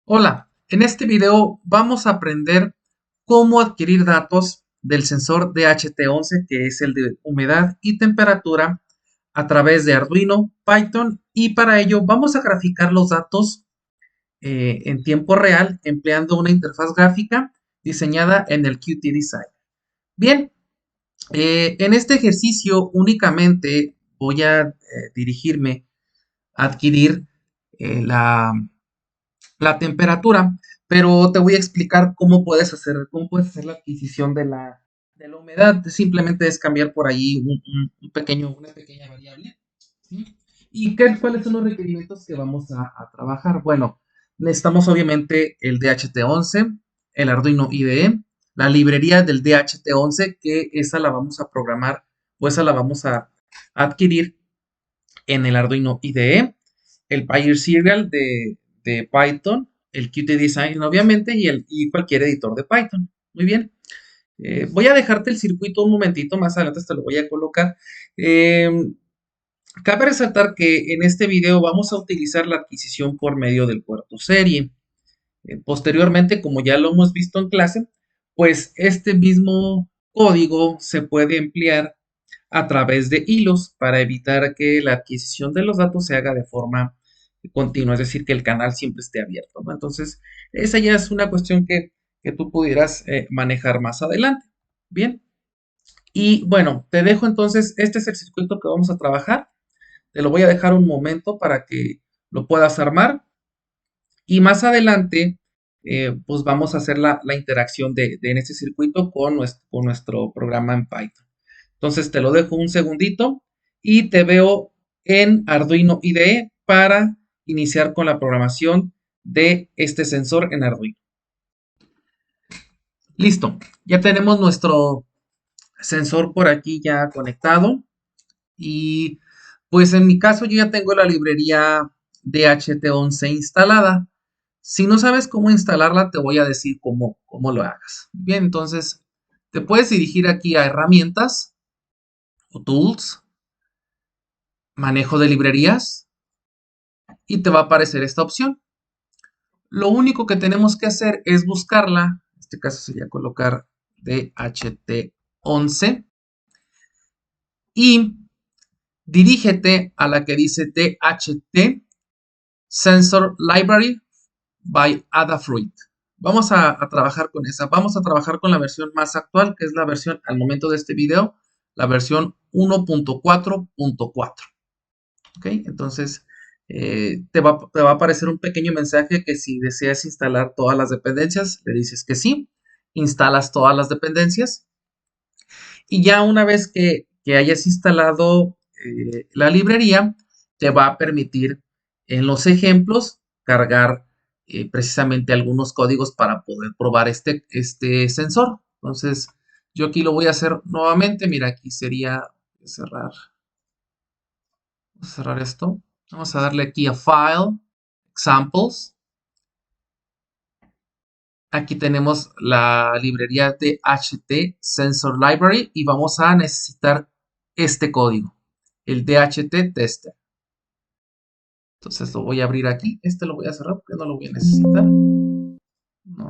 Hola, en este video vamos a aprender cómo adquirir datos del sensor DHT11, que es el de humedad y temperatura, a través de Arduino, Python, y para ello vamos a graficar los datos en tiempo real empleando una interfaz gráfica diseñada en el Qt Design. Bien, en este ejercicio únicamente voy a dirigirme a adquirir la temperatura, pero te voy a explicar cómo puedes hacer la adquisición de la humedad. Simplemente es cambiar por ahí una pequeña variable. ¿Sí? ¿Y cuáles son los requerimientos que vamos a trabajar? Bueno, necesitamos obviamente el DHT11, el Arduino IDE, la librería del DHT11, que esa la vamos a programar o esa la vamos a adquirir en el Arduino IDE, el Pyre Serial de Python, el Qt Design obviamente y cualquier editor de Python. Muy bien. Voy a dejarte el circuito un momentito, más adelante te lo voy a colocar. Eh, Cabe resaltar que en este video vamos a utilizar la adquisición por medio del puerto serie. Posteriormente, como ya lo hemos visto en clase, pues este mismo código se puede emplear a través de hilos para evitar que la adquisición de los datos se haga de forma continua, es decir, que el canal siempre esté abierto, ¿no? Entonces, esa ya es una cuestión que tú pudieras manejar más adelante. Bien, y bueno, te dejo entonces, este es el circuito que vamos a trabajar. Te lo voy a dejar un momento para que lo puedas armar y más adelante, pues vamos a hacer la interacción en este circuito con nuestro programa en Python. Entonces te lo dejo un segundito y te veo en Arduino IDE para iniciar con la programación de este sensor en Arduino. Listo, ya tenemos nuestro sensor por aquí ya conectado y pues en mi caso yo ya tengo la librería DHT11 instalada. Si no sabes cómo instalarla, te voy a decir cómo lo hagas. Bien, entonces te puedes dirigir aquí a herramientas o tools, manejo de librerías y te va a aparecer esta opción. Lo único que tenemos que hacer es buscarla, en este caso sería colocar DHT11 y dirígete a la que dice DHT Sensor Library by Adafruit. Vamos a trabajar con esa. Vamos a trabajar con la versión más actual, que es la versión al momento de este video, la versión 1.4.4. ¿Ok? Entonces, te va a aparecer un pequeño mensaje que si deseas instalar todas las dependencias, le dices que sí, instalas todas las dependencias y ya una vez que hayas instalado la librería, te va a permitir en los ejemplos cargar precisamente algunos códigos para poder probar este sensor. Entonces, yo aquí lo voy a hacer nuevamente. Mira, aquí sería cerrar esto. Vamos a darle aquí a File, Examples. Aquí tenemos la librería de HT Sensor Library y vamos a necesitar este código, el DHT Tester. Entonces lo voy a abrir aquí. Este lo voy a cerrar porque no lo voy a necesitar. No,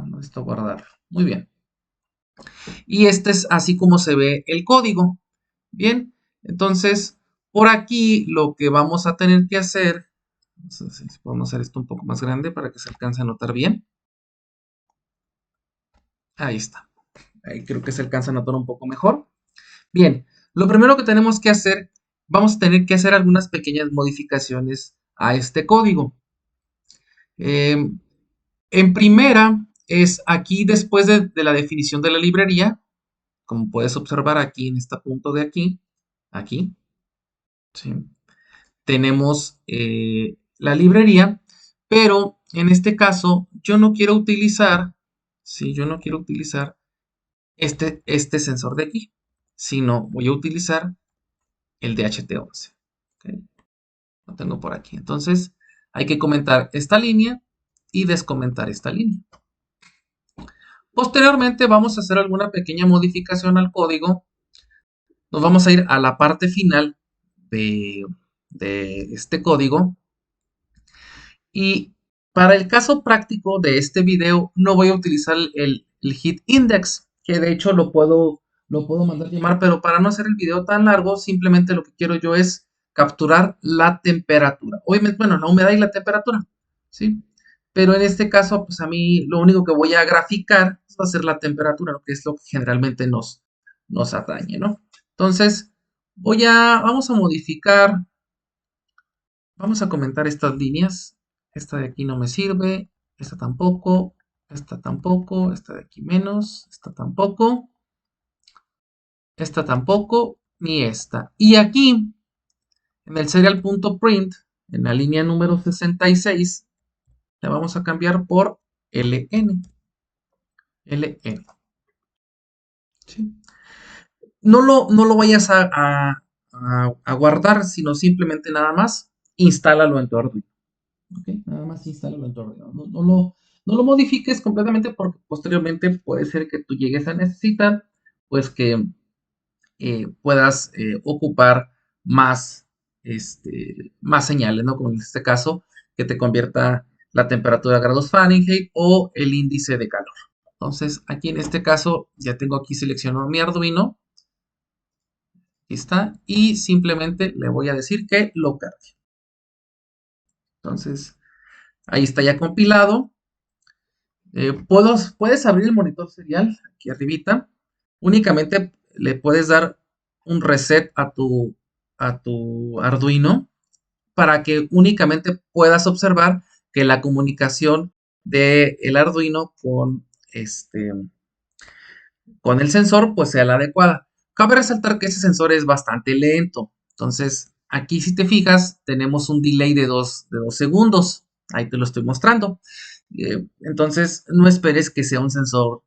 necesito guardarlo. Muy bien. Y este es así como se ve el código. Bien, entonces por aquí lo que vamos a tener que hacer, vamos a ver si podemos hacer esto un poco más grande para que se alcance a notar bien. Ahí está. Ahí creo que se alcanza a notar un poco mejor. Bien, lo primero que tenemos que hacer, vamos a tener que hacer algunas pequeñas modificaciones a este código. En primera, es aquí después de la definición de la librería, como puedes observar aquí en este punto de aquí, ¿sí? Tenemos la librería, pero en este caso yo no quiero utilizar, ¿sí? Yo no quiero utilizar este sensor de aquí, sino voy a utilizar el DHT11. ¿Okay? Lo tengo por aquí. Entonces, hay que comentar esta línea y descomentar esta línea. Posteriormente, vamos a hacer alguna pequeña modificación al código. Nos vamos a ir a la parte final de este código y Para el caso práctico de este video, no voy a utilizar el heat index, que de hecho lo puedo mandar llamar, pero para no hacer el video tan largo, simplemente lo que quiero yo es capturar la temperatura. Obviamente, bueno, la humedad y la temperatura, ¿sí? Pero en este caso, pues a mí lo único que voy a graficar va a ser la temperatura, ¿no? Que es lo que generalmente nos atañe, ¿no? Entonces, vamos a modificar, vamos a comentar estas líneas. Esta de aquí no me sirve, esta tampoco, esta de aquí menos, esta tampoco, ni esta. Y aquí, en el serial.print, en la línea número 66, le vamos a cambiar por LN. LN. ¿Sí? No lo vayas a guardar, sino simplemente nada más instálalo en tu Arduino. ¿Okay? Nada más instálalo en tu Arduino. No lo modifiques completamente porque posteriormente puede ser que tú llegues a necesitar, pues que puedas ocupar más, más señales, ¿no? Como en este caso, que te convierta la temperatura a grados Fahrenheit o el índice de calor. Entonces, aquí en este caso, ya tengo aquí seleccionado mi Arduino. Aquí está. Y simplemente le voy a decir que lo cargue. Entonces, ahí está ya compilado. Puedes abrir el monitor serial aquí arribita. Únicamente le puedes dar un reset a tu Arduino para que únicamente puedas observar que la comunicación del Arduino con el sensor pues sea la adecuada. Cabe resaltar que ese sensor es bastante lento. Entonces, aquí si te fijas, tenemos un delay de 2 segundos. Ahí te lo estoy mostrando. Entonces, no esperes que sea un sensor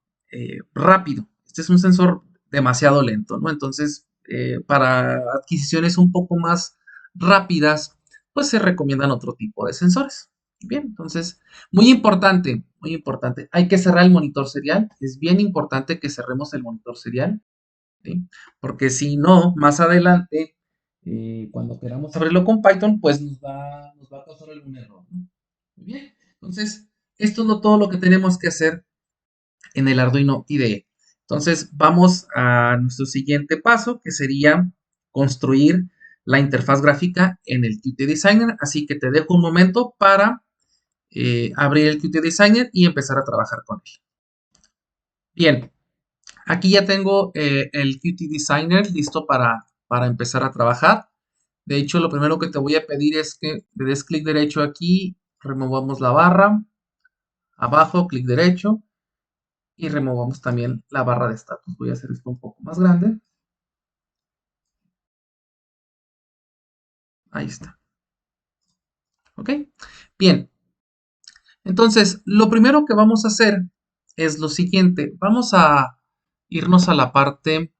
rápido. Este es un sensor demasiado lento, ¿no? Entonces, para adquisiciones un poco más rápidas, pues se recomiendan otro tipo de sensores. Bien, entonces, muy importante, muy importante. Hay que cerrar el monitor serial. Es bien importante que cerremos el monitor serial, ¿sí? Porque si no, más adelante, cuando queramos abrirlo con Python, pues nos va a causar algún error, ¿no? Muy bien. Entonces, esto es todo lo que tenemos que hacer en el Arduino IDE. Entonces, vamos a nuestro siguiente paso, que sería construir la interfaz gráfica en el Qt Designer. Así que te dejo un momento para abrir el Qt Designer y empezar a trabajar con él. Bien, aquí ya tengo el Qt Designer listo para empezar a trabajar. De hecho, lo primero que te voy a pedir es que le des clic derecho aquí, removamos la barra, abajo, clic derecho y removamos también la barra de status. Voy a hacer esto un poco más grande. Ahí está. ¿Ok? Bien. Entonces, lo primero que vamos a hacer es lo siguiente. Vamos a irnos a la parte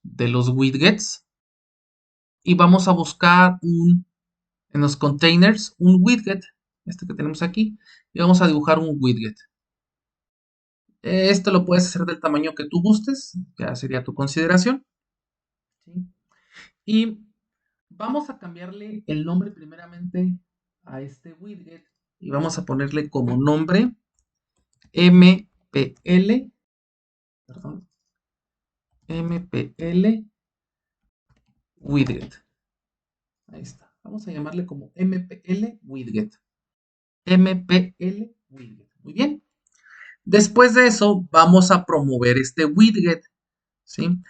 de los widgets y vamos a buscar en los containers un widget, este que tenemos aquí, y vamos a dibujar un widget. Esto lo puedes hacer del tamaño que tú gustes, ya sería tu consideración. ¿Sí? Y vamos a cambiarle el nombre primeramente a este widget y vamos a ponerle como nombre MPL, perdón, MPL widget. Ahí está. Vamos a llamarle como MPL widget. MPL widget. Muy bien. Después de eso, vamos a promover este widget. ¿Sí?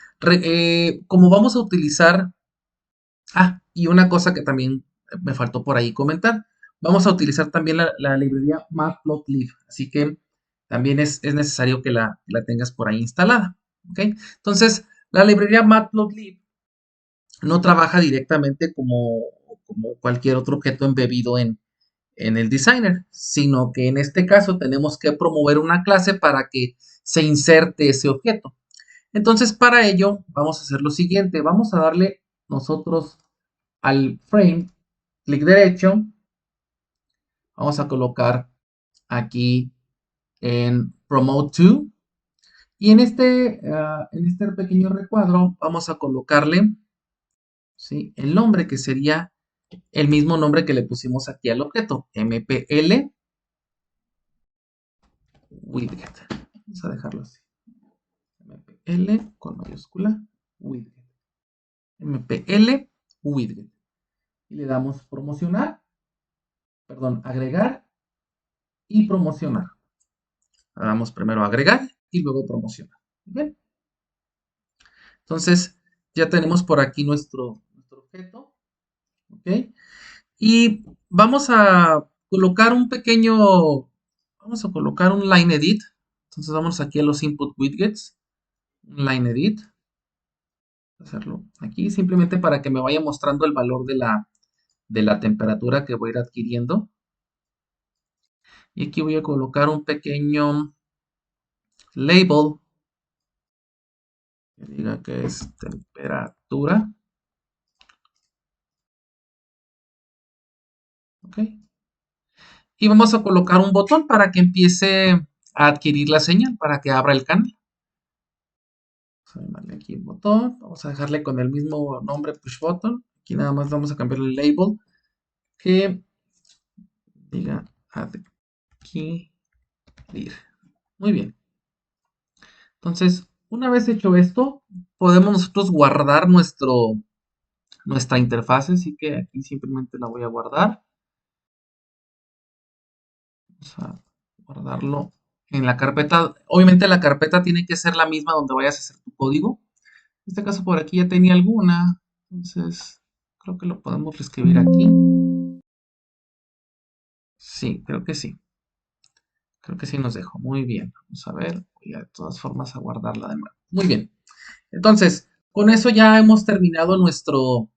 Como vamos a utilizar. Y una cosa que también me faltó por ahí comentar. Vamos a utilizar también la librería Matplotlib. Así que también es necesario que la tengas por ahí instalada. ¿Ok? Entonces, la librería Matplotlib no trabaja directamente como cualquier otro objeto embebido en el designer, sino que en este caso tenemos que promover una clase para que se inserte ese objeto. Entonces, para ello, vamos a hacer lo siguiente. Vamos a darle nosotros al frame, clic derecho. Vamos a colocar aquí en Promote To. Y en este pequeño recuadro vamos a colocarle, ¿sí?, el nombre que sería el mismo nombre que le pusimos aquí al objeto, MPL widget. Vamos a dejarlo así. MPL con mayúscula, widget. MPL, widget. Y le damos promocionar, perdón, agregar y promocionar. Hagamos primero agregar y luego promocionar. Bien. Entonces, ya tenemos por aquí nuestro objeto. ¿Ok? Y vamos a colocar vamos a colocar un line edit. Entonces vamos aquí a los input widgets, un line edit, hacerlo aquí simplemente para que me vaya mostrando el valor de la temperatura que voy a ir adquiriendo. Y aquí voy a colocar un pequeño label que diga que es temperatura. ¿Ok? Y vamos a colocar un botón para que empiece a adquirir la señal, para que abra el canal. Vamos a llamarle aquí el botón. Vamos a dejarle con el mismo nombre push button. Aquí nada más vamos a cambiarle el label que diga adquirir. Muy bien. Entonces, una vez hecho esto, podemos nosotros guardar nuestra interfaz. Así que aquí simplemente la voy a guardar. Vamos a guardarlo en la carpeta. Obviamente la carpeta tiene que ser la misma donde vayas a hacer tu código. En este caso por aquí ya tenía alguna. Entonces, creo que lo podemos reescribir aquí. Sí, creo que sí. Creo que sí nos dejó. Muy bien. Vamos a ver. Voy a, de todas formas a guardarla de nuevo. Muy bien. Entonces, con eso ya hemos terminado nuestro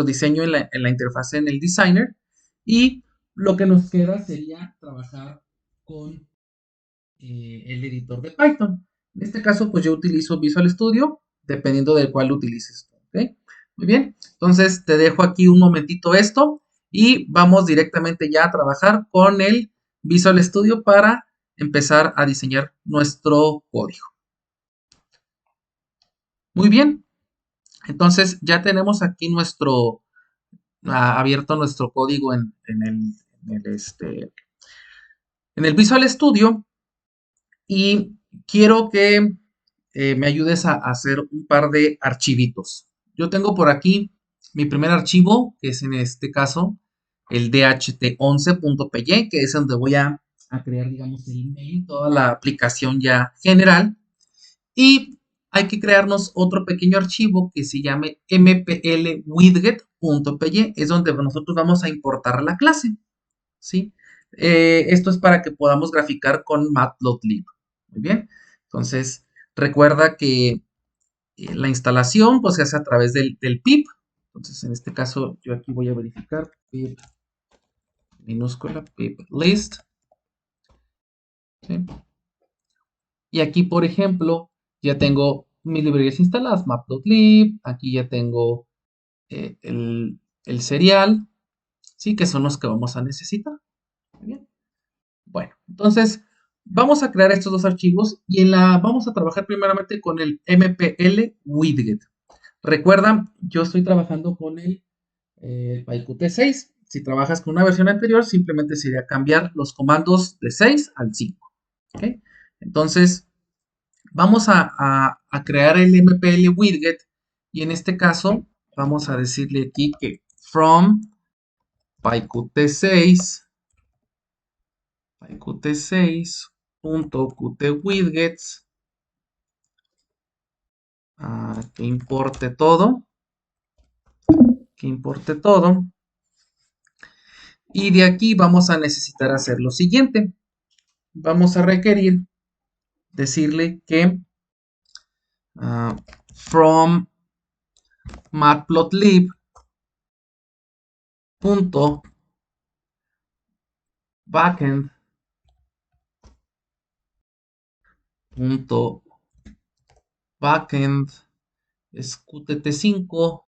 diseño en la interfaz en el designer. Y lo que nos queda sería trabajar con el editor de Python. En este caso, pues yo utilizo Visual Studio, dependiendo del cual utilices. ¿Ok? Muy bien. Entonces, te dejo aquí un momentito esto y vamos directamente ya a trabajar con el Visual Studio para empezar a diseñar nuestro código. Muy bien. Entonces, ya tenemos aquí abierto nuestro código en el Visual Studio. Y quiero que me ayudes a hacer un par de archivitos. Yo tengo por aquí mi primer archivo, que es en este caso el dht11.py, que es donde voy a crear, digamos, el email, toda la aplicación ya general. Y hay que crearnos otro pequeño archivo que se llame mplwidget.py, es donde nosotros vamos a importar la clase. ¿Sí? Esto es para que podamos graficar con Matplotlib. Muy bien. Entonces, recuerda que la instalación pues, se hace a través del pip. Entonces, en este caso, yo aquí voy a verificar pip minúscula, pip list. ¿Sí? Y aquí, por ejemplo, ya tengo mis librerías instaladas, Matplotlib. Aquí ya tengo el serial, ¿sí? Que son los que vamos a necesitar. Muy bien. Bueno, entonces vamos a crear estos dos archivos y vamos a trabajar primeramente con el MPL widget. Recuerda, yo estoy trabajando con el PyQt6. Si trabajas con una versión anterior, simplemente sería cambiar los comandos de 6 al 5. ¿Okay? Entonces, vamos a crear el MPL widget y en este caso vamos a decirle aquí que from PyQt6 qt6.qtwidgets que importe todo y de aquí vamos a necesitar hacer lo siguiente. Vamos a requerir decirle que from matplotlib punto backend punto backend es qtt5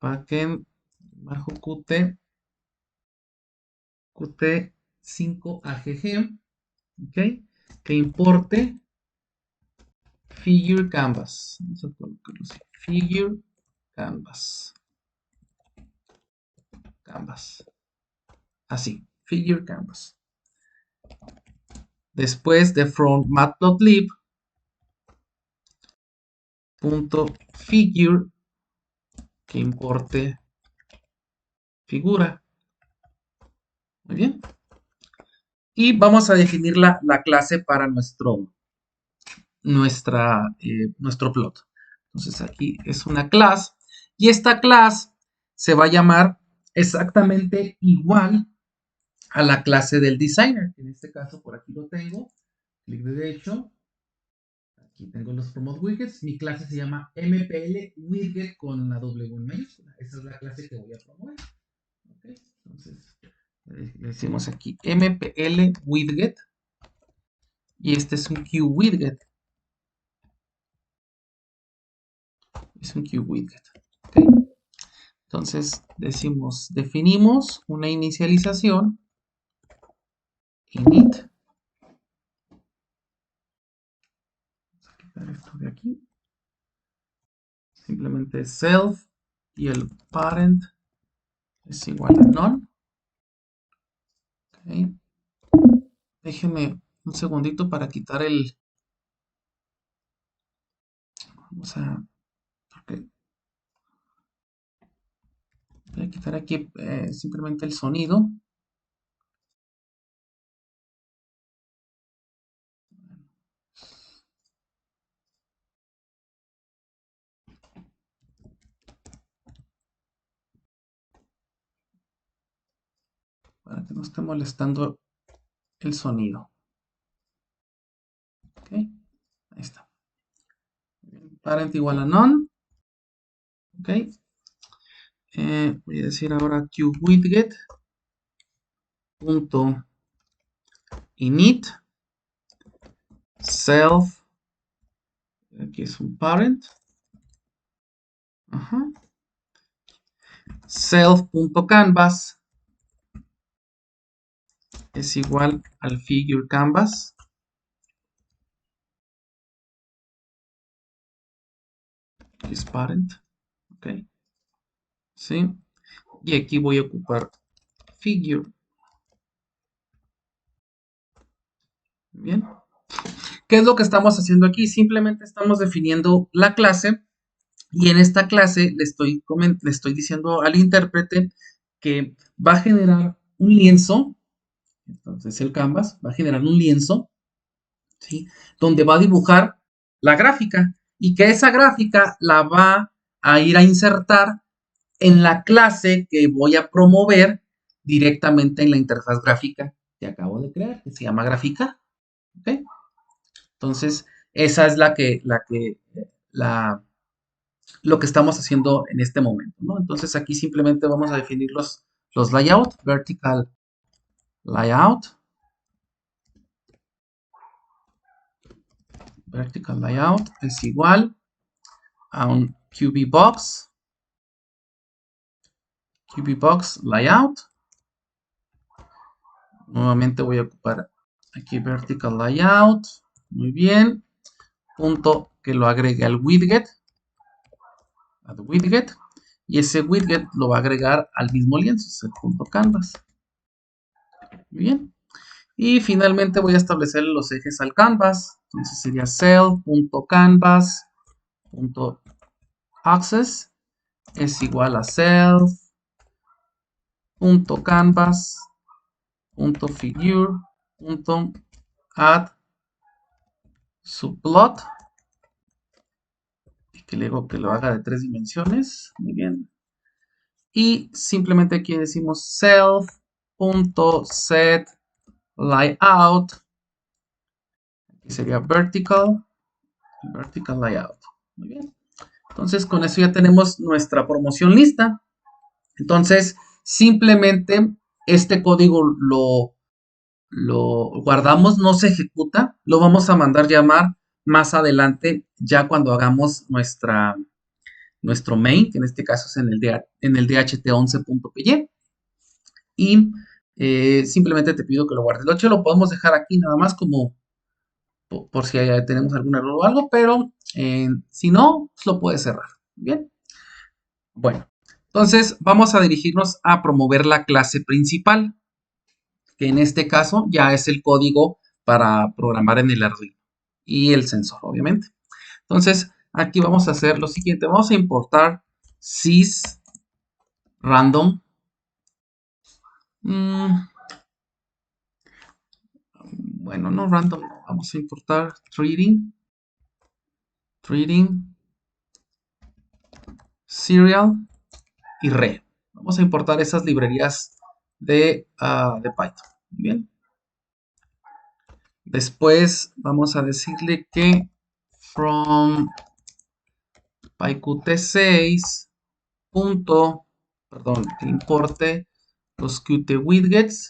backend bajo qt5agg, ¿ok? Que importe figure canvas. Vamos a colocarlo así. Figure canvas. así, figure canvas. Después de from matplotlib punto figure que importe figura. Muy bien. Y vamos a definir la clase para nuestro plot. Entonces aquí es una clase y esta clase se va a llamar exactamente igual a la clase del designer. En este caso por aquí lo tengo, clic derecho, aquí tengo los promote widgets, mi clase se llama mpl widget con la W en mayúscula. Esa es la clase que voy a promover. ¿Okay? Entonces le decimos aquí mpl widget y este es un QWidget. Es un QWidget. ¿Okay? Entonces definimos una inicialización init. Vamos a quitar esto de aquí. Simplemente self y el parent es igual a none. Okay. Déjenme un segundito para quitar el. Vamos a. Okay. Voy a quitar aquí simplemente el sonido. Para que no esté molestando el sonido. Ok, ahí está. Parent igual a none. Ok. Voy a decir ahora QWidget punto init self. Aquí es un parent. Ajá. Self.canvas es igual al figure canvas. Aquí es parent. Ok. ¿Sí? Y aquí voy a ocupar figure. Bien. ¿Qué es lo que estamos haciendo aquí? Simplemente estamos definiendo la clase y en esta clase le estoy diciendo al intérprete que va a generar un lienzo. Entonces el canvas va a generar un lienzo, ¿sí? Donde va a dibujar la gráfica y que esa gráfica la va a ir a insertar en la clase que voy a promover directamente en la interfaz gráfica que acabo de crear, que se llama gráfica. ¿Okay? Entonces, esa es lo que estamos haciendo en este momento, ¿no? Entonces, aquí simplemente vamos a definir los layout, vertical layout, vertical layout es igual a un QBbox layout. Nuevamente voy a ocupar aquí vertical layout. Muy bien. Punto que lo agregue al widget. Y ese widget lo va a agregar al mismo lienzo, es el punto canvas. Muy bien. Y finalmente voy a establecer los ejes al canvas. Entonces sería self.canvas.access es igual a self.canvas.figure.add subplot. Y que luego que lo haga de 3 dimensiones. Muy bien. Y simplemente aquí decimos self.setLayout. Aquí sería vertical layout. Muy bien. Entonces con eso ya tenemos nuestra promoción lista. Entonces simplemente este código lo guardamos, no se ejecuta, lo vamos a mandar llamar más adelante ya cuando hagamos nuestro main, que en este caso es en el DHT11.py. Y simplemente te pido que lo guardes. De hecho, lo podemos dejar aquí nada más como por si tenemos algún error o algo, pero si no, pues lo puedes cerrar. Bien. Bueno, entonces vamos a dirigirnos a promover la clase principal. que en este caso ya es el código para programar en el Arduino y el sensor, obviamente. Entonces, aquí vamos a hacer lo siguiente. Vamos a importar sys random. Bueno, no random, no. Vamos a importar treating serial y re. Vamos a importar esas librerías de Python. Bien. Después vamos a decirle que from pyqt6 punto, perdón, que importe los Qt widgets.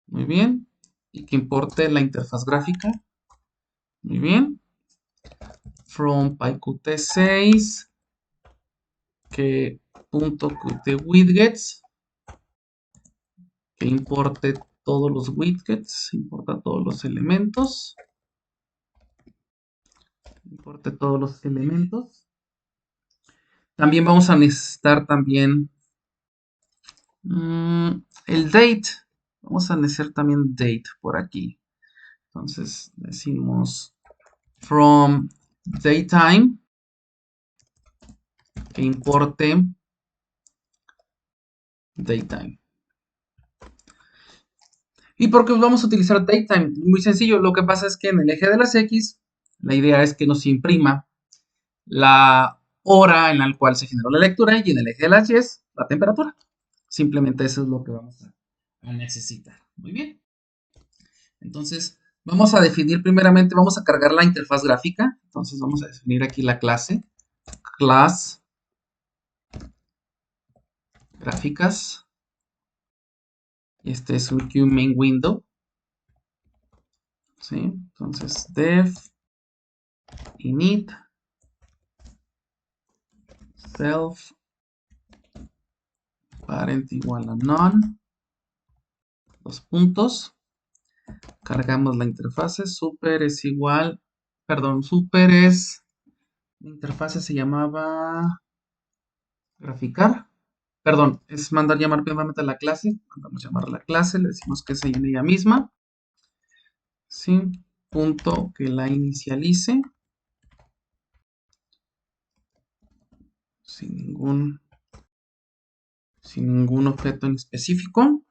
Muy bien. Y que importe la interfaz gráfica. Muy bien. From pyqt6 que punto Qt widgets, que importe todos los widgets, importa todos los elementos, importe todos los elementos. También vamos a necesitar también el date. Vamos a necesitar también date por aquí. Entonces decimos from datetime, que importe datetime. ¿Y por qué vamos a utilizar datetime? Muy sencillo, lo que pasa es que en el eje de las X, la idea es que nos imprima la hora en la cual se generó la lectura y en el eje de las Y, la temperatura. Simplemente eso es lo que vamos a necesitar. Muy bien. Entonces, vamos a definir primeramente, vamos a cargar la interfaz gráfica. Entonces, vamos a definir aquí la clase. Class gráficas. Y este es un QMain window. ¿Sí? Entonces, dev init self parent igual a none. Dos puntos. Cargamos la interfase. Super es igual. Perdón, super es. La interfase se llamaba graficar. Perdón, es mandar llamar primeramente a la clase. Mandamos llamar a la clase. Le decimos que es en ella misma. Sí. Punto que la inicialice. Sin ningún objeto en específico.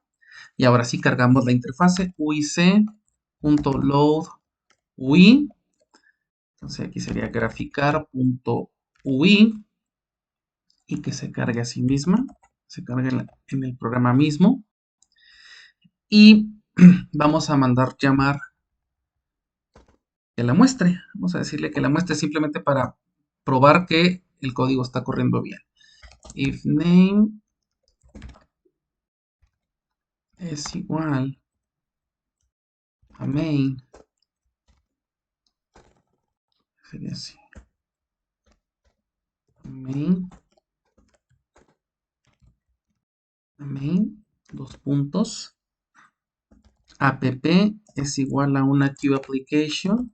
Y ahora sí cargamos la interfase uic.load UI. Entonces aquí sería graficar.ui y que se cargue a sí misma. Se cargue en el programa mismo. Y vamos a mandar llamar que la muestre. Vamos a decirle que la muestre simplemente para probar que el código está corriendo bien. If name es igual a main, sería así. Main, dos puntos. App es igual a una QApplication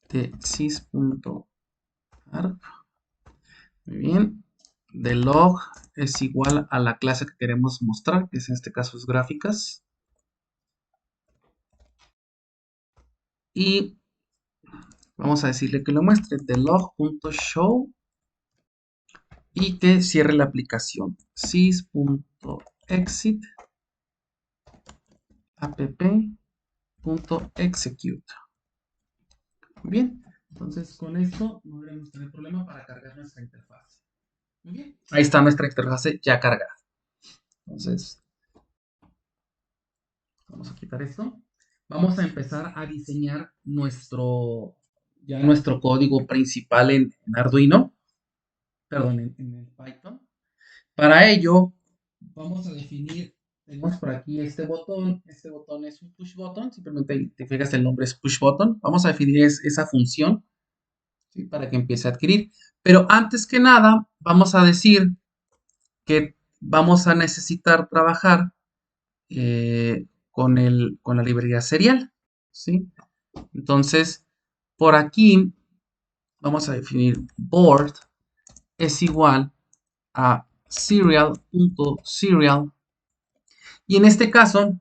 de sys.arg. Muy bien. The log es igual a la clase que queremos mostrar, que en este caso es gráficas. Y vamos a decirle que lo muestre. The log.show y que cierre la aplicación. sys.exit app.execute. Bien, entonces con esto no deberemos tener problema para cargar nuestra interfaz. Muy bien, ahí está nuestra interfaz ya cargada. Entonces, vamos a quitar esto. Vamos a empezar a diseñar nuestro código principal en Arduino, perdón, en el Python. Para ello, vamos a definir, tenemos por aquí este botón es un push button, simplemente te fijas el nombre es push button. Vamos a definir esa función, ¿sí? Para que empiece a adquirir. Pero antes que nada, vamos a decir que vamos a necesitar trabajar con la librería serial, ¿sí? Entonces, por aquí vamos a definir board es igual a serial.serial. Y en este caso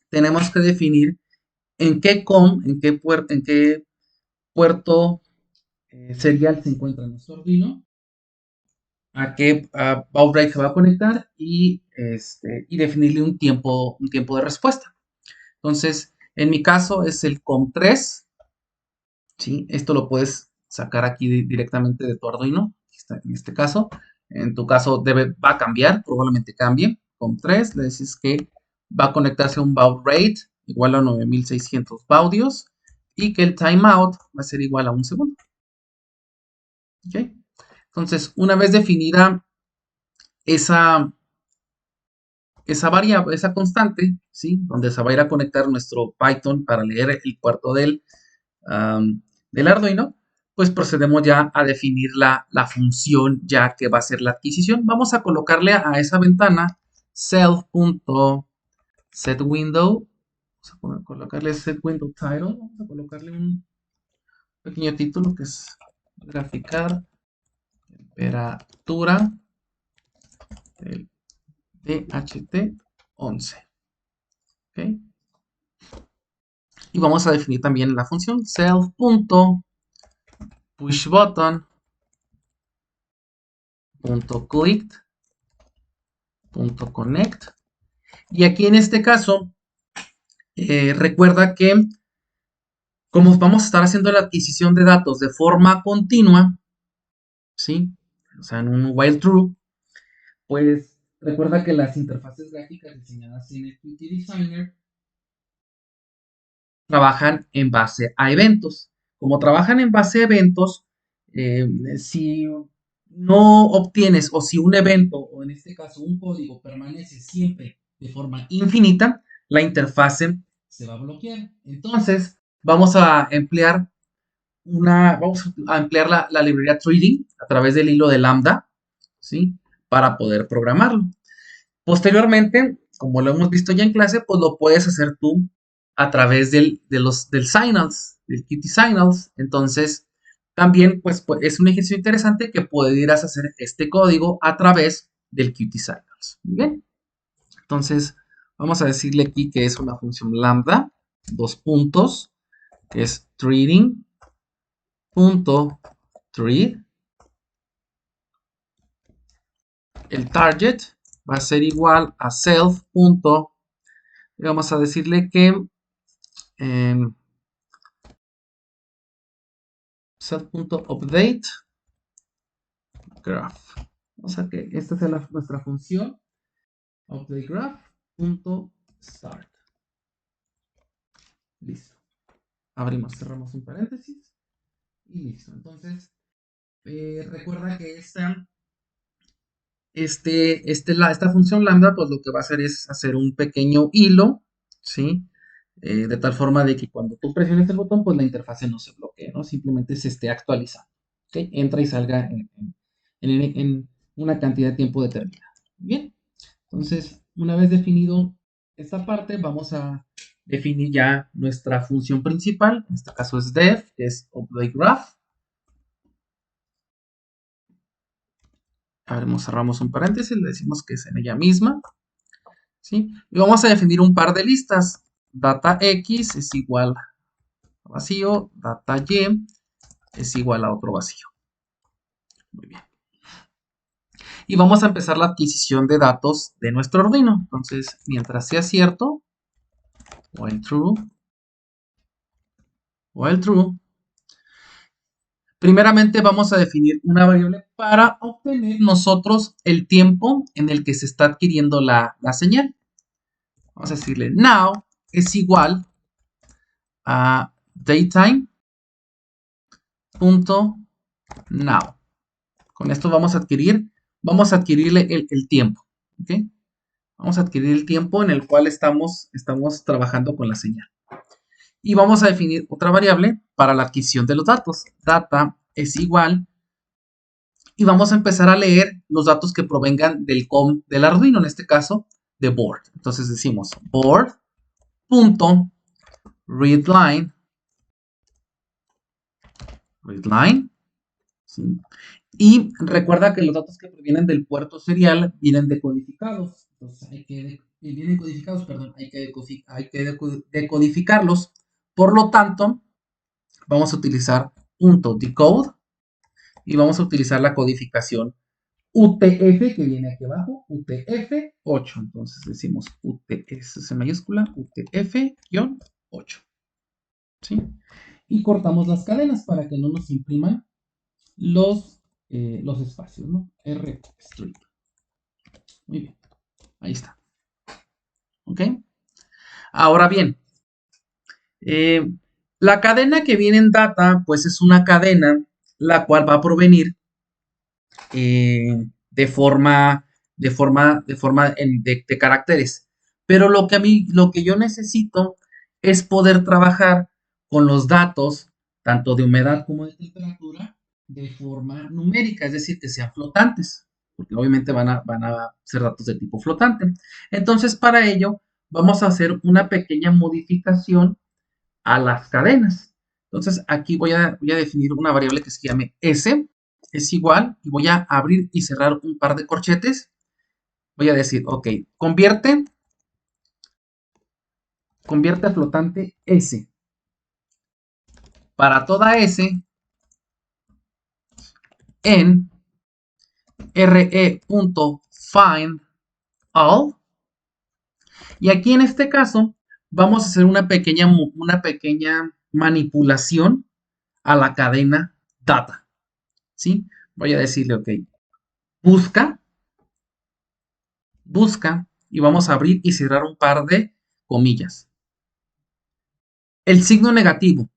tenemos que definir en qué puerto serial se encuentra nuestro Arduino, a qué baud rate se va a conectar y definirle un tiempo de respuesta. Entonces, en mi caso es el COM3, ¿sí? Esto lo puedes sacar aquí directamente de tu Arduino, en este caso. En tu caso va a cambiar, probablemente cambie. COM3, le dices que va a conectarse a un baud rate igual a 9600 baudios y que el timeout va a ser igual a 1 segundo. ¿Ok? Entonces, una vez definida esa variable, esa constante, ¿sí? Donde se va a ir a conectar nuestro Python para leer el puerto del Arduino, pues procedemos ya a definir la función ya que va a ser la adquisición. Vamos a colocarle a esa ventana self.setWindow. Vamos a colocarle setWindowTitle. Vamos a colocarle un pequeño título que es graficar temperatura del DHT11. ¿Ok? Y vamos a definir también la función self.pushButton.clicked.connect. Y aquí en este caso, recuerda que como vamos a estar haciendo la adquisición de datos de forma continua, ¿sí? O sea, en un while true, pues recuerda que las interfaces gráficas diseñadas en el Qt Designer trabajan en base a eventos. Como trabajan en base a eventos, si no obtienes o si un evento, o en este caso un código, permanece siempre de forma infinita, la interfase se va a bloquear. Entonces, vamos a emplear la librería Threading a través del hilo de Lambda, ¿sí? Para poder programarlo. Posteriormente, como lo hemos visto ya en clase, pues lo puedes hacer tú a través del Signals, del Qt Signals. Entonces, también pues es un ejercicio interesante que pudieras hacer este código a través del Qt Signals. Muy bien. Entonces, vamos a decirle aquí que es una función lambda, dos puntos, que es treating.treat. El target va a ser igual a self. Vamos a decirle que self.update graph. O sea que esta es nuestra función updateGraph.start. Listo. Abrimos, cerramos un paréntesis y listo. Entonces, recuerda que esta función lambda, pues lo que va a hacer es hacer un pequeño hilo, ¿sí? De tal forma de que cuando tú presiones el botón, pues la interfase no se bloquee, ¿no? Simplemente se esté actualizando. ¿Ok? Entra y salga en una cantidad de tiempo determinada. Bien. Entonces, una vez definido esta parte, vamos a definir ya nuestra función principal. En este caso es def, que es updateGraph. Abrimos, cerramos un paréntesis, le decimos que es en ella misma. ¿Sí? Y vamos a definir un par de listas. Data X es igual a vacío, data Y es igual a otro vacío. Muy bien. Y vamos a empezar la adquisición de datos de nuestro Arduino. Entonces, mientras sea cierto, while true, primeramente vamos a definir una variable para obtener nosotros el tiempo en el que se está adquiriendo la señal. Vamos a decirle now es igual a datetime.now. Con esto vamos a adquirirle el tiempo. ¿Ok? Vamos a adquirir el tiempo en el cual estamos trabajando con la señal. Y vamos a definir otra variable para la adquisición de los datos. Data es igual. Y vamos a empezar a leer los datos que provengan del Arduino, en este caso, de board. Entonces decimos board.readline, ¿sí? Y recuerda que los datos que provienen del puerto serial vienen decodificados. Entonces vienen codificados, perdón, hay que decodificarlos. Por lo tanto, vamos a utilizar .decode y vamos a utilizar la codificación UTF que viene aquí abajo, UTF-8. Entonces decimos UTS en mayúscula, UTF-8. ¿Sí? Y cortamos las cadenas para que no nos impriman los espacios, ¿no? R-strip. Muy bien, ahí está. ¿Ok? Ahora bien, la cadena que viene en data, pues es una cadena la cual va a provenir de caracteres. Pero lo que yo necesito es poder trabajar con los datos, tanto de humedad como de temperatura, de forma numérica, es decir, que sean flotantes, porque obviamente van a ser datos de tipo flotante. Entonces, para ello, vamos a hacer una pequeña modificación a las cadenas. Entonces, aquí voy a definir una variable que se llame S, es igual, y voy a abrir y cerrar un par de corchetes. Voy a decir, ok, convierte a flotante S. Para toda S en re.findAll. Y aquí en este caso vamos a hacer una pequeña manipulación a la cadena data. ¿Sí? Voy a decirle, ok, busca, y vamos a abrir y cerrar un par de comillas. El signo negativo,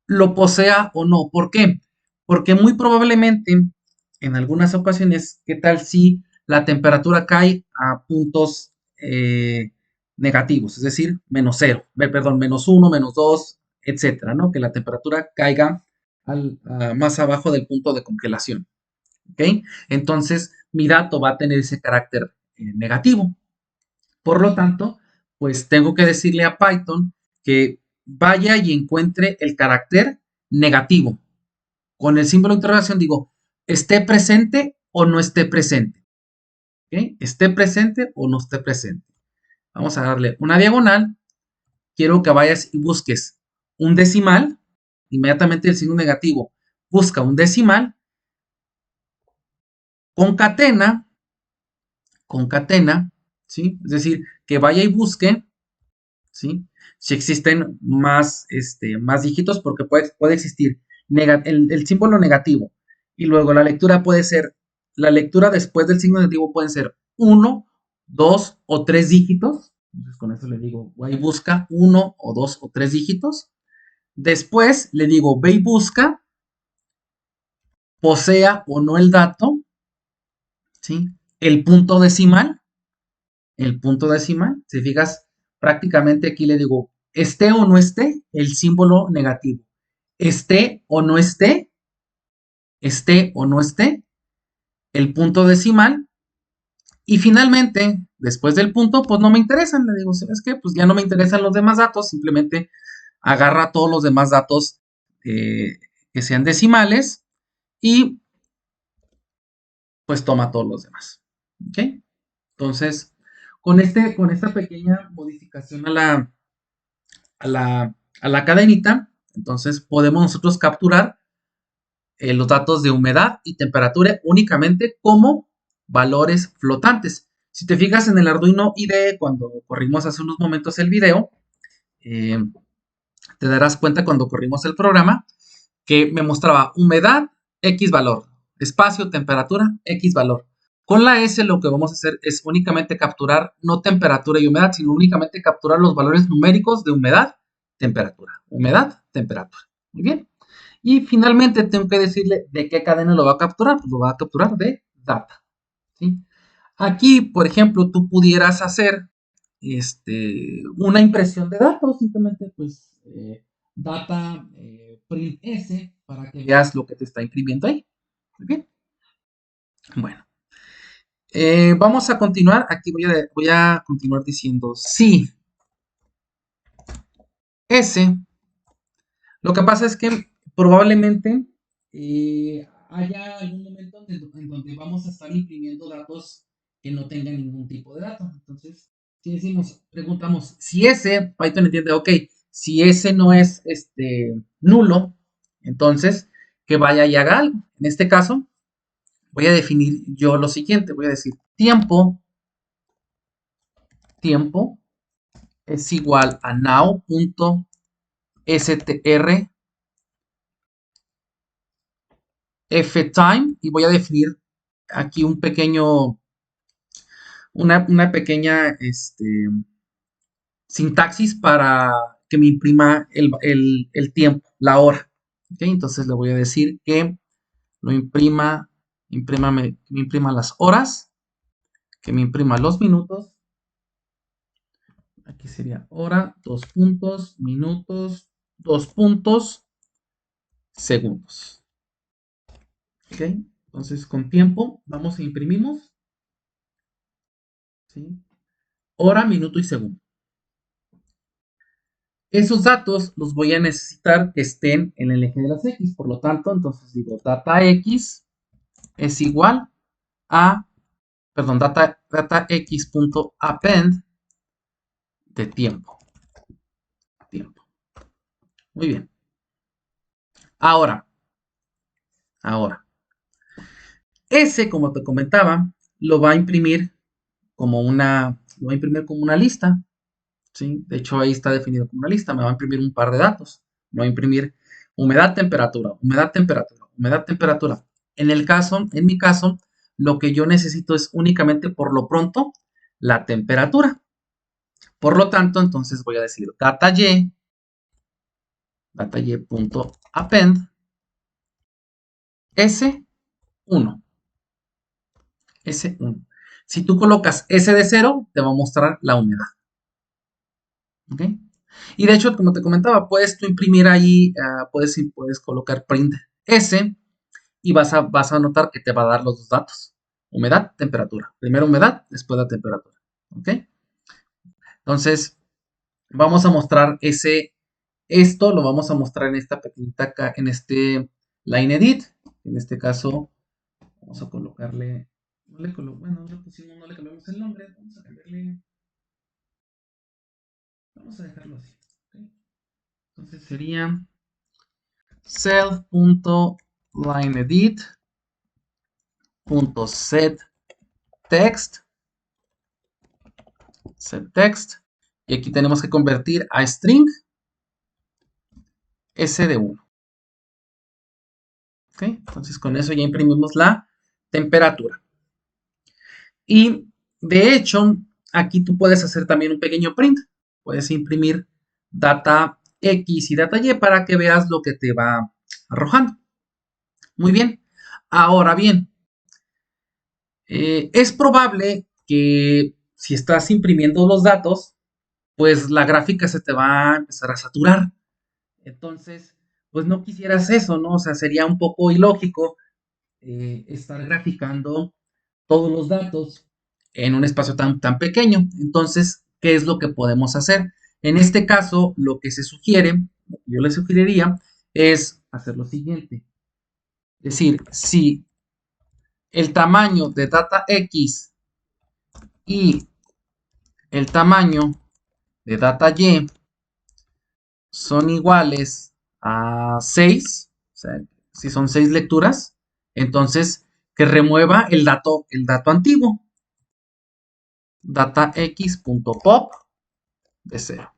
lo posea o no. ¿Por qué? Porque muy probablemente en algunas ocasiones, ¿qué tal si la temperatura cae a puntos negativos? Es decir, menos 0, perdón, menos 1, menos 2, etcétera, ¿no? Que la temperatura caiga más abajo del punto de congelación. ¿Ok? Entonces, mi dato va a tener ese carácter negativo. Por lo tanto, pues tengo que decirle a Python que vaya y encuentre el carácter negativo. Con el símbolo de interrogación digo, esté presente o no esté presente. ¿Okay? Esté presente o no esté presente. Vamos a darle una diagonal. Quiero que vayas y busques un decimal. Inmediatamente el signo negativo busca un decimal. Concatena, ¿sí? Es decir, que vaya y busque, ¿sí? Si existen más dígitos, porque puede existir el símbolo negativo. Y luego la lectura después del signo negativo pueden ser 1, 2 o 3 dígitos. Entonces con eso le digo, ve y busca 1 o 2 o 3 dígitos. Después le digo, ve y busca, posea o no el dato, ¿sí? El punto decimal, si fijas, prácticamente aquí le digo, esté o no esté el símbolo negativo, esté o no esté el punto decimal, y finalmente, después del punto, pues no me interesan, le digo, ¿sabes qué? Pues ya no me interesan los demás datos, simplemente agarra todos los demás datos que sean decimales y pues toma todos los demás, ¿ok? Entonces, con esta pequeña modificación a la cadenita, entonces podemos nosotros capturar los datos de humedad y temperatura únicamente como valores flotantes. Si te fijas en el Arduino IDE, cuando corrimos hace unos momentos el video, eh, te darás cuenta cuando corrimos el programa que me mostraba humedad, X valor, espacio, temperatura, X valor. Con la S lo que vamos a hacer es únicamente capturar no temperatura y humedad, sino únicamente capturar los valores numéricos de humedad, temperatura. Humedad, temperatura. Muy bien. Y finalmente tengo que decirle de qué cadena lo va a capturar. Pues lo va a capturar de data. ¿Sí? Aquí, por ejemplo, tú pudieras hacer una impresión de datos, simplemente pues data print S para que veas lo que te está imprimiendo ahí. Muy bien. Bueno, vamos a continuar. Aquí voy a continuar diciendo sí. S. Lo que pasa es que probablemente haya algún momento en donde vamos a estar imprimiendo datos que no tengan ningún tipo de dato. Entonces, si decimos, preguntamos, si ese, Python entiende, ok, si ese no es nulo, entonces que vaya y haga algo. En este caso, voy a definir yo lo siguiente, voy a decir tiempo es igual a now.str ftime y voy a definir aquí una pequeña sintaxis para que me imprima el tiempo, la hora. ¿Okay? Entonces le voy a decir que lo me imprima las horas, que me imprima los minutos. Aquí sería hora, 2 puntos, minutos, 2 puntos, segundos. ¿Ok? Entonces con tiempo vamos e imprimimos. ¿Sí? Hora, minuto y segundo. Esos datos los voy a necesitar que estén en el eje de las X. Por lo tanto, entonces digo data X es igual a, perdón, data X.append de tiempo. Muy bien. Ahora, ese, como te comentaba, lo va a imprimir como una lista. ¿Sí? De hecho, ahí está definido como una lista. Me va a imprimir un par de datos. Me va a imprimir humedad, temperatura, humedad, temperatura, humedad, temperatura. En mi caso, lo que yo necesito es únicamente por lo pronto la temperatura. Por lo tanto, entonces voy a decir data.y.append S1. S1. Si tú colocas S de 0, te va a mostrar la humedad. ¿Ok? Y de hecho, como te comentaba, puedes tú imprimir ahí, puedes colocar print S y vas a notar que te va a dar los dos datos. Humedad, temperatura. Primero humedad, después la temperatura. ¿Ok? Entonces, vamos a mostrar esto lo vamos a mostrar en esta pequeñita, en este line edit. En este caso, vamos a colocarle, bueno, no le cambiamos el nombre, vamos a dejarlo así. ¿Okay? Entonces sería self.lineedit.setText y aquí tenemos que convertir a string s de 1. ¿Okay? Entonces con eso ya imprimimos la temperatura. Y de hecho, aquí tú puedes hacer también un pequeño print. Puedes imprimir data X y data Y para que veas lo que te va arrojando. Muy bien. Ahora bien, es probable que si estás imprimiendo los datos, pues la gráfica se te va a empezar a saturar. Entonces, pues no quisieras eso, ¿no? O sea, sería un poco ilógico estar graficando todos los datos en un espacio tan pequeño. Entonces, ¿qué es lo que podemos hacer? En este caso, lo que se sugiere, lo que yo le sugeriría, es hacer lo siguiente. Es decir, si el tamaño de data X y el tamaño de data Y son iguales a 6, o sea, si son 6 lecturas, entonces que remueva el dato antiguo, datax.pop de 0,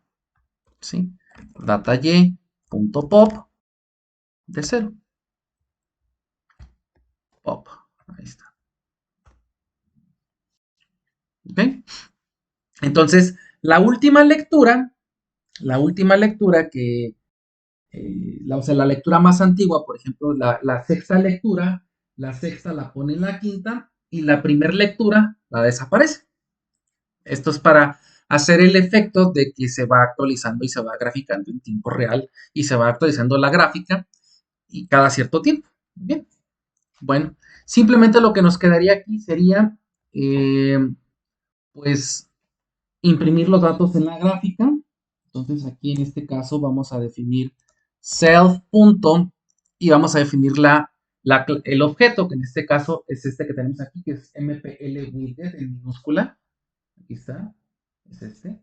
¿sí? DataY.pop de 0, pop, ahí está. ¿Ok? Entonces, la última lectura que, o sea, la lectura más antigua, por ejemplo, la sexta lectura, la sexta la pone en la quinta y la primera lectura la desaparece. Esto es para hacer el efecto de que se va actualizando y se va graficando en tiempo real y se va actualizando la gráfica y cada cierto tiempo. Bien, bueno, simplemente lo que nos quedaría aquí sería, eh, pues, imprimir los datos en la gráfica. Entonces aquí en este caso vamos a definir self.imprint y vamos a definir el objeto, que en este caso es este que tenemos aquí, que es MPL widget en minúscula. Aquí está, es este.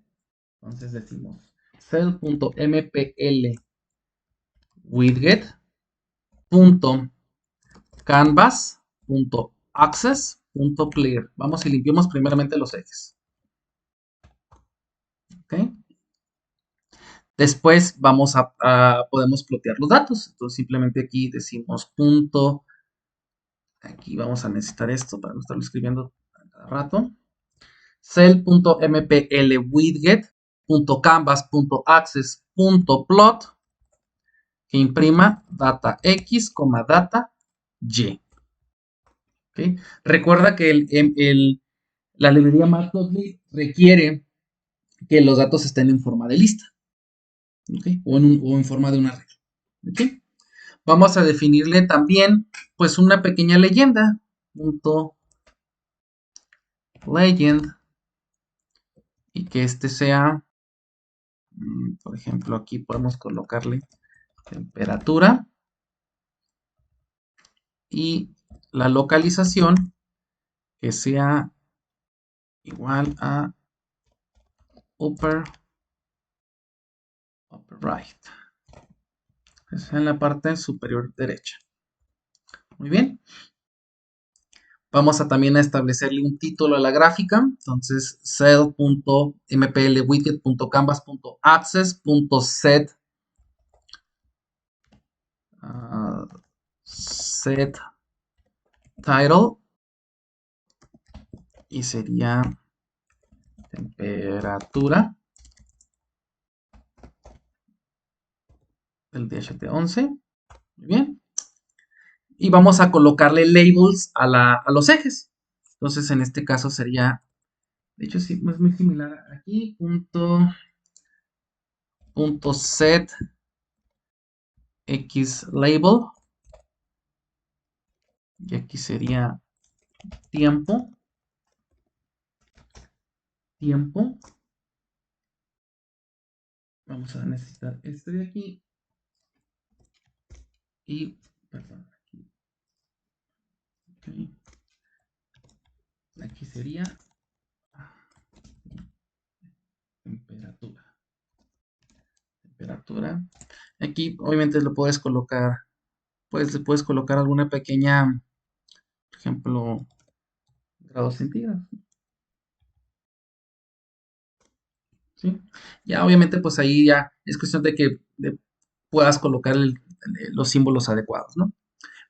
Entonces decimos cell.mpl widget.canvas.access.clear. Vamos y limpiamos primeramente los ejes. ¿Okay? Después podemos plotear los datos. Entonces simplemente aquí decimos punto. Aquí vamos a necesitar esto para no estarlo escribiendo cada rato. Cell.mplwidget.canvas.access.plot que imprima data X, data Y. ¿Okay? Recuerda que la librería Matplotlib requiere que los datos estén en forma de lista. ¿Okay? O en forma de una regla. ¿Okay? Vamos a definirle también pues una pequeña leyenda. Punto legend. Y que este sea, por ejemplo, aquí podemos colocarle temperatura y la localización que sea igual a upper right. Que sea en la parte superior derecha. Muy bien. Vamos a también a establecerle un título a la gráfica. Entonces, cell.mplwidget.canvas.access.set set title y sería temperatura del DHT11. Muy bien. Y vamos a colocarle labels a los ejes. Entonces, en este caso sería, de hecho, sí, es muy similar aquí, punto set x label. Y aquí sería tiempo. Vamos a necesitar este de aquí. Y, perdón, aquí sería temperatura. Aquí obviamente lo puedes colocar, pues le puedes colocar alguna pequeña, por ejemplo, grados centígrados. ¿Sí? Ya obviamente pues ahí ya es cuestión de que puedas colocar los símbolos adecuados, ¿no?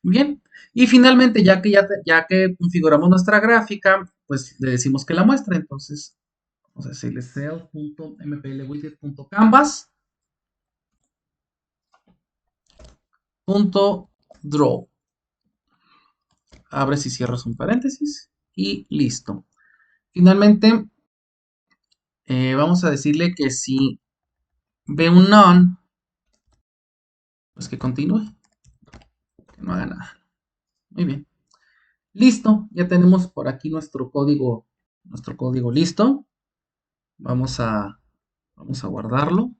Bien, y finalmente ya que configuramos nuestra gráfica, pues le decimos que la muestre. Entonces vamos a decirle cell.mplwidget.canvas.draw. Abres y cierras un paréntesis y listo. Finalmente vamos a decirle que si ve un none, pues que continúe, que no haga nada. Muy bien. Listo, ya tenemos por aquí nuestro código listo. Vamos a guardarlo.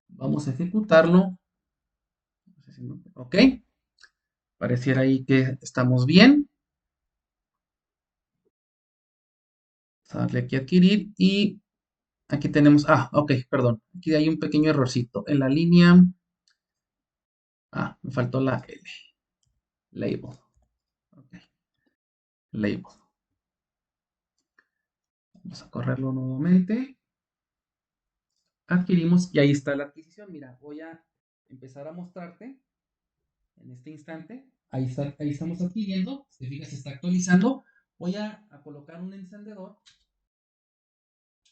Vamos a ejecutarlo. Ok. Pareciera ahí que estamos bien. Vamos a darle aquí a adquirir y aquí tenemos, ok, perdón. Aquí hay un pequeño errorcito en la línea. Me faltó la L. Label. Ok. Label. Vamos a correrlo nuevamente. Adquirimos y ahí está la adquisición. Mira, voy a empezar a mostrarte en este instante. Ahí estamos adquiriendo. Si te fijas, se está actualizando. Voy a colocar un encendedor.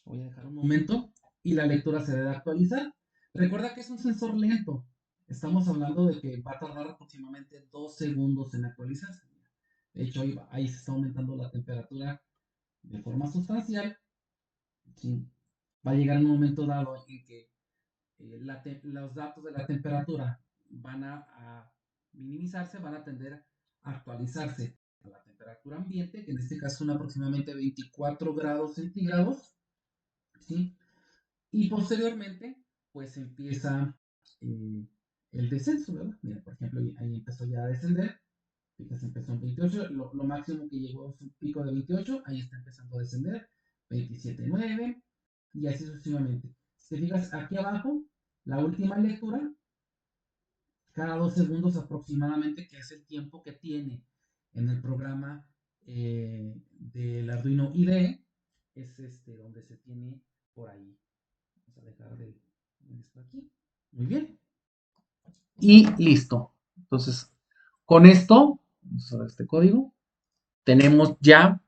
Voy a dejar un momento y la lectura se debe actualizar. Recuerda que es un sensor lento. Estamos hablando de que va a tardar aproximadamente 2 segundos en actualizarse. De hecho, ahí se está aumentando la temperatura de forma sustancial. ¿Sí? Va a llegar un momento dado en que los datos de la temperatura van a minimizarse, van a tender a actualizarse a la temperatura ambiente, que en este caso son aproximadamente 24 grados centígrados, ¿sí? Y posteriormente, pues empieza el descenso, ¿verdad? Mira, por ejemplo, ahí empezó ya a descender. Fíjate, empezó en 28, lo máximo que llegó fue un pico de 28, ahí está empezando a descender, 27.9 y así sucesivamente. Si te fijas aquí abajo, la última lectura, cada 2 segundos aproximadamente, que es el tiempo que tiene en el programa del Arduino IDE, es donde se tiene por ahí. Vamos a dejar de esto aquí. Muy bien. Y listo. Entonces, con esto, vamos a ver este código, tenemos ya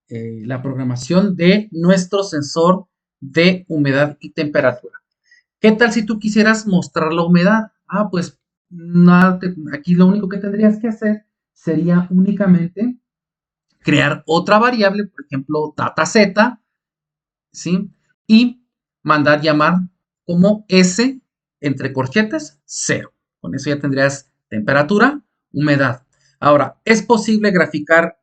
la programación de nuestro sensor de humedad y temperatura. ¿Qué tal si tú quisieras mostrar la humedad? Ah, pues nada, aquí lo único que tendrías que hacer sería únicamente crear otra variable, por ejemplo, dataZ, ¿sí? Y mandar llamar como S entre corchetes 0. Con eso ya tendrías temperatura, humedad. Ahora, ¿es posible graficar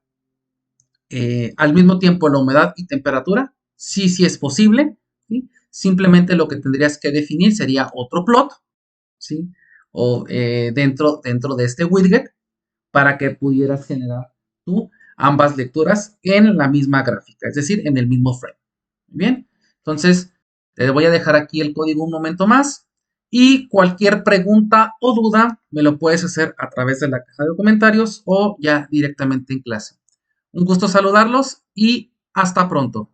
al mismo tiempo la humedad y temperatura? Sí, sí es posible. ¿Sí? Simplemente lo que tendrías que definir sería otro plot, ¿sí? O dentro de este widget para que pudieras generar tú ambas lecturas en la misma gráfica, es decir, en el mismo frame. Bien, entonces te voy a dejar aquí el código un momento más y cualquier pregunta o duda me lo puedes hacer a través de la caja de comentarios o ya directamente en clase. Un gusto saludarlos y hasta pronto.